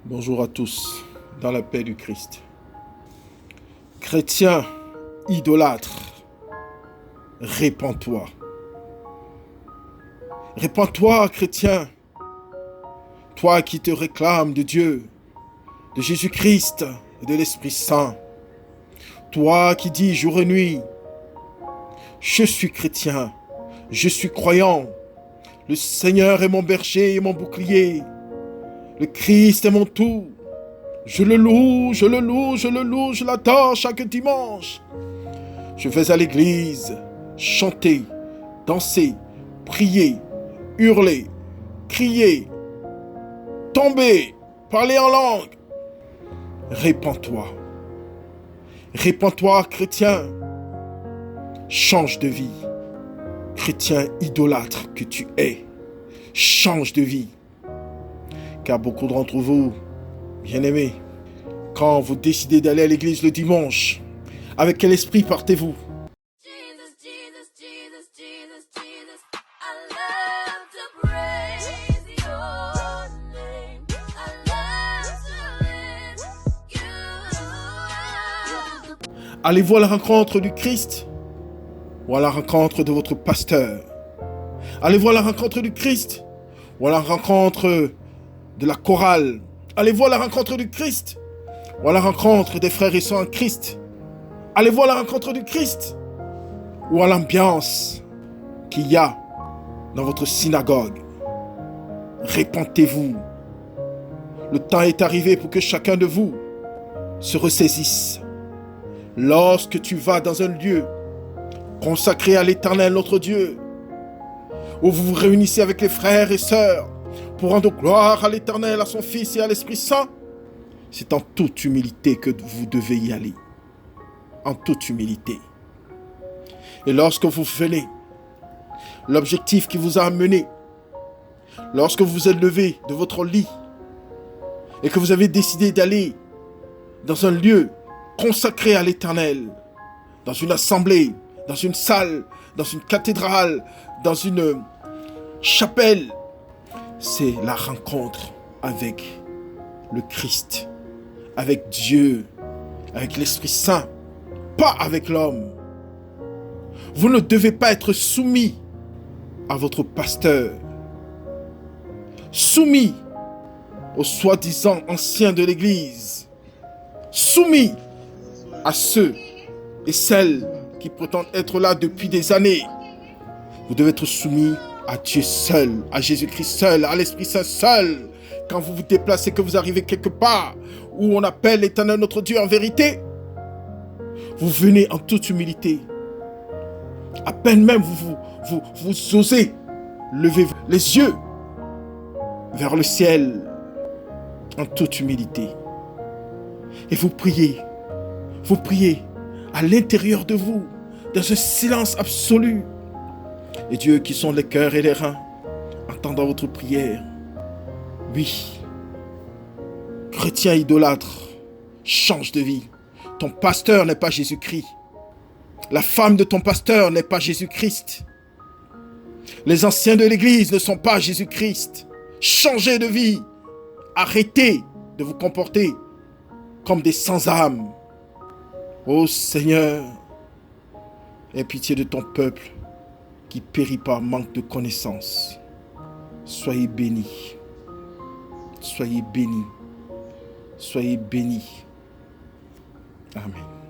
Bonjour à tous, dans la paix du Christ. Chrétien, idolâtre, répands-toi. Répands-toi, chrétien, toi qui te réclames de Dieu, de Jésus-Christ et de l'Esprit Saint. Toi qui dis jour et nuit, je suis chrétien, je suis croyant, le Seigneur est mon berger et mon bouclier, le Christ est mon tout. Je le loue, je le loue, je le loue, je l'adore chaque dimanche. Je vais à l'église, chanter, danser, prier, hurler, crier, tomber, parler en langue. Répands-toi. Répands-toi, chrétien. Change de vie. Chrétien idolâtre que tu es. Change de vie. Car beaucoup d'entre vous, bien-aimés, quand vous décidez d'aller à l'église le dimanche, avec quel esprit partez-vous? Allez-vous à la rencontre du Christ ou à la rencontre de votre pasteur? Allez-vous à la rencontre du Christ ou à la rencontre de la chorale? Allez-vous à la rencontre du Christ ou à la rencontre des frères et sœurs en Christ? Allez-vous à la rencontre du Christ ou à l'ambiance qu'il y a dans votre synagogue? Répentez-vous. Le temps est arrivé pour que chacun de vous se ressaisisse. Lorsque tu vas dans un lieu consacré à l'Éternel notre Dieu, où vous vous réunissez avec les frères et sœurs pour rendre gloire à l'Éternel, à son Fils et à l'Esprit Saint, c'est en toute humilité que vous devez y aller. En toute humilité. Et lorsque vous venez, l'objectif qui vous a amené, lorsque vous vous êtes levé de votre lit et que vous avez décidé d'aller dans un lieu consacré à l'Éternel, dans une assemblée, dans une salle, dans une cathédrale, dans une chapelle, c'est la rencontre avec le Christ, avec Dieu, avec l'Esprit Saint, pas avec l'homme. Vous ne devez pas être soumis à votre pasteur, soumis aux soi-disant anciens de l'Église, soumis à ceux et celles qui prétendent être là depuis des années. Vous devez être soumis à Dieu seul, à Jésus-Christ seul, à l'Esprit Saint seul. Quand vous vous déplacez, que vous arrivez quelque part où on appelle l'Éternel notre Dieu en vérité, vous venez en toute humilité. À peine même vous osez lever les yeux vers le ciel en toute humilité. Et vous priez à l'intérieur de vous, dans ce silence absolu. Et Dieu qui sonde les cœurs et les reins, entendant votre prière. Oui, chrétien idolâtre, change de vie. Ton pasteur n'est pas Jésus-Christ. La femme de ton pasteur n'est pas Jésus-Christ. Les anciens de l'Église ne sont pas Jésus-Christ. Changez de vie. Arrêtez de vous comporter comme des sans-âme. Ô Seigneur, aie pitié de ton peuple qui périt par manque de connaissance. Soyez bénis. Soyez bénis. Soyez bénis. Amen.